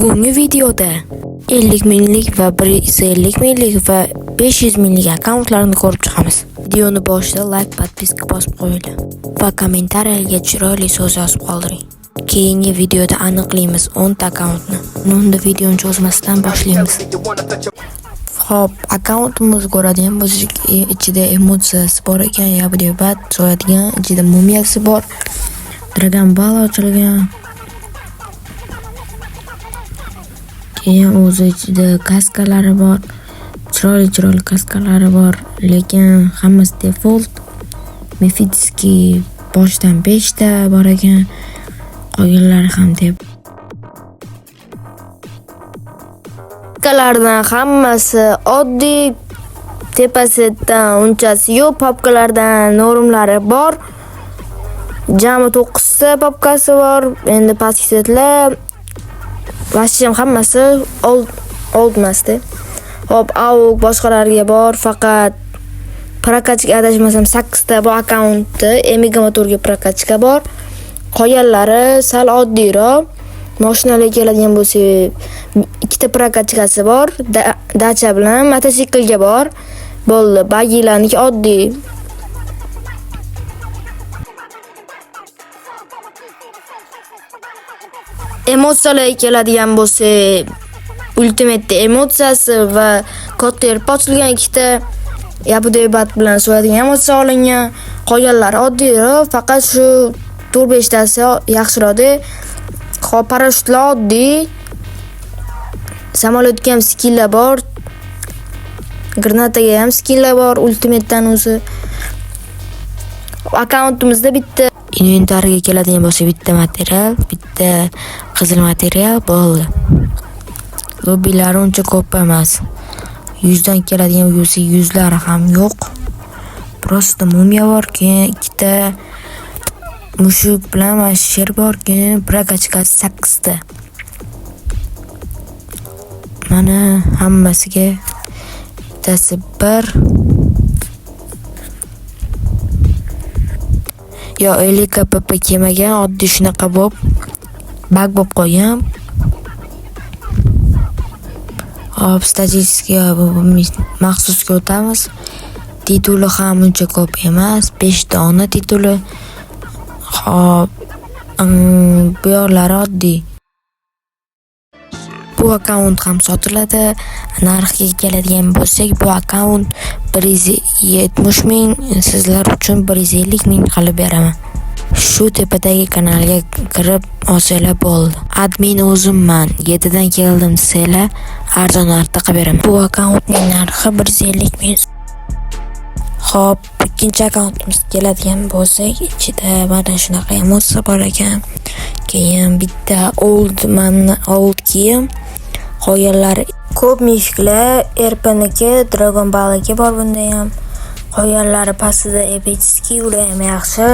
Bugungi videoda 50 minglik va 150 minglik va 500 minglik akkauntlarni ko'rib chiqamiz. Videoni boshida like, podpiska bosib qo'ying va kommentariyaga chiroyli so'z yozib qoldiring. Keyingi videoda aniqlaymiz 10 ta akkauntni. Unda videoni cho'zmasdan boshlaymiz. Xo'p, akkauntimiz ko'radigan bo'lsak, ichida emotsiyasi bor ekan, yabdebat so'yadigan, ichida mumiyasi bor, Dragon Ball ochilgan. Keyin o'zi ichida kaskalari bor, chiroyli kaskalari bor, lekin hammasi default. Mefitskiy boshdan 5 ta bor ekan, qolganlari ham deb. Papkalardan hammasi oddiy, tepasidan unchasi yo'q, papkalardan normlari bor. Jami 9 ta papkasi bor. Endi pastki setlar vashim hammasi oldmasdi. Hop, AUG boshqalarga bor, faqat prokatchika adashmasam 8 ta bu akkauntda Amiga motorga prokatchika bor. Qolganlari sal oddiyroq. Mashinalarga keladigan bo'lsa, 2 ta prokatchikasi bor, dacha bilan mototsiklga bor. Bo'ldi, bagilarniki oddiy. Emotsiyalarga keladigan bo'lsa, Ultimate emotsiyasi va Kotter ochilgan 2 ta yabdebat bilan so'yadigan emotsiya olingan. Qolganlari oddiyroq, faqat shu 4-5 tasi yaxshiroqda. Hop, parashyutlar oddiy. Samolyotga ham skilllar bor. Granataga ham skilllar bor, Ultimate'dan o'zi. Akkauntimizda bitta inventariga keladigan bo'lsa, bitta material, bitta qizil material bo'ldi. Lobbilari uncha ko'p emas. 100 dan keladigan bo'lsa, 100 lari ham yo'q. Prosta mumiya bor, keyin 2 ta mushuk bilan sher bor, keyin prokatchika 8 ta. Mana hammasiga bittasi 1. Yo 50 kpp kelmagan, oddiy shunaqa bo'lib bug bo'lib qolgan. Hop, statistikaga maxsusga o'tamiz. Tituli ham uncha ko'p emas, 5 dona tituli. Hop, bu yo'llari oddiy. Bu akkaunt ham sotiladi. Narxiga keladigan bo'lsak, bu akkaunt 170 ming, sizlar uchun 150 ming qilib beraman. Shu tepadagi kanalga kirib olsanglar bo'ldi. Admin o'zimman, 7 dan keldim desanglar, arzon qilib beraman. Bu akkauntning narxi 150 ming. Hop, ikkinchi akkauntimizga keladigan bo'lsak, ichida mana shunaqa emotsiya bor ekan. Keyin bitta old kiyim, qolganlari ko'p mishklar, RPniki, Dragon Ball'ga bor bunda ham. Qolganlari pastida epicki, ular ham yaxshi.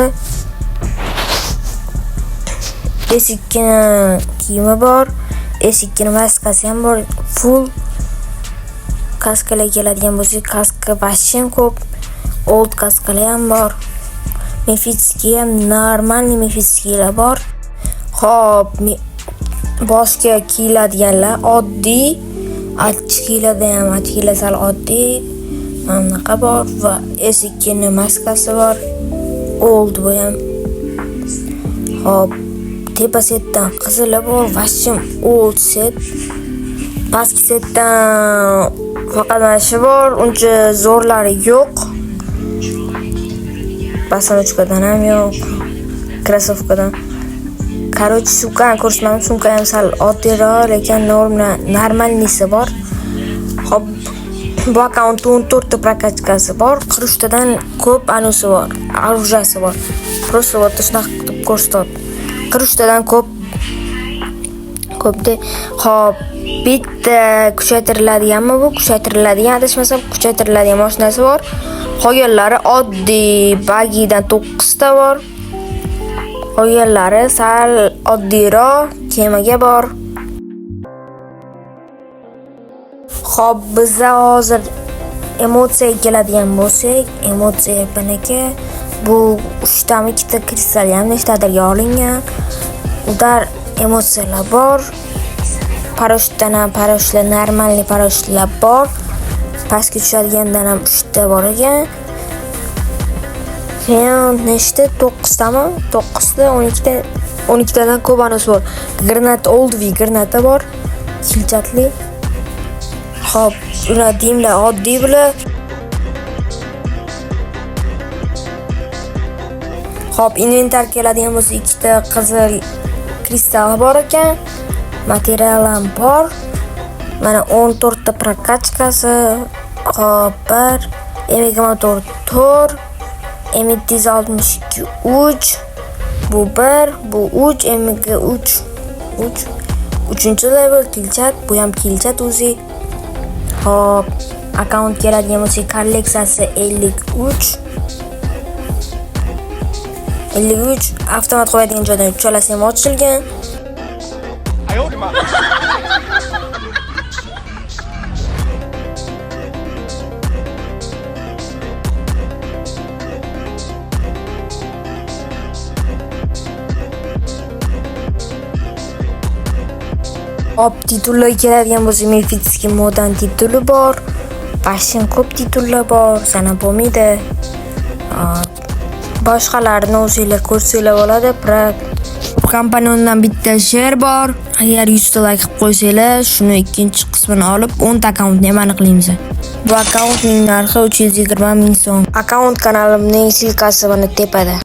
Esikkina kiyimi bor, esikkina maskasi ham bor, full. Kaskalar keladigan bo'lsa, kaska vashim ko'p. Old kaskalar ham bor. Mefitskiy ham normal Mefitskiylar bor. Hop, boshga kiyiladiganlar oddiy, achkilarda ham achkilar sal oddiy. Mana bor va esikkina maskasi bor. Old bu ham. Hop, tepa setdan qizili bor, vashim old set. Pastki setdan faqat mana shu bor, uncha zo'rlari yo'q. Basanochkadan ham yo'q. Krasovkadan. Короче, sumkani ko'rsatmadim, sumka ham sal oddiyroq, lekin normalnisi bor. Hop, bu akkauntda 14 ta prokatchikasi bor, 40 tadan ko'p anusi bor, orужияsi bor. Просто вот shunaqa qilib ko'rsatdi. 40 tadan ko'pda. Hop, bitta kuchaytiriladiganmi bu? Kuchaytiriladigan, adashmasam kuchaytiriladigan mashinasi bor. Qolganlari oddiy, bagidan 9 ta bor. Qolganlari sal oddiyroq, kemaga bor. Xo'p, bizda hozir emotsiyaga keladigan bo'lsak, emotsiya panaki bu 3 tami 2 ta kristal ham nechtadirga olingan. Ular emotsiyalar bor. Paraşütdan ham paraşütlar, normalniy paraşütlar bor. Pastga tushadigandan ham 3 ta bor ekan. Keyin nechta? 9 tami? 9 ta, 12 tadan ko'p anasi bor. Granat oldvi granata bor. Kilchatli. Xo'p, ular deyimlar oddiy bular. Xo'p, inventar keladigan bo'lsa, 2 ta qizil kristal bor ekan. Material ham bor. Mana 14 ta prokachkasi, hop 1, M2 motor 4, M762 3, bu 1, bu 3, M2 3. 3-level kilchat, bu ham kilchat o'zi. Hop, akkaunt keladigan bo'lsa, kolleksiyasi 53 avtomat qo'yadigan joydan uchalasi ham ochilgan. Hop, titullar keladigan bo'lsa, Mefitskiy modan tituli bor. Bashin ko'p titullar bor, sanab bo'lmaydi. Boshqalarini o'zingizlar ko'rsanglar bo'ladi. Kompaniyondan bitta she'r bor. Agar 100 ta like qilib qo'ysanglar, shuni ikkinchi qismini olib 10 ta akkauntni ham aniqlaymiz. Bu akkauntning narxi 320 ming so'm. Akkaunt kanalimning silkasi mana tepada.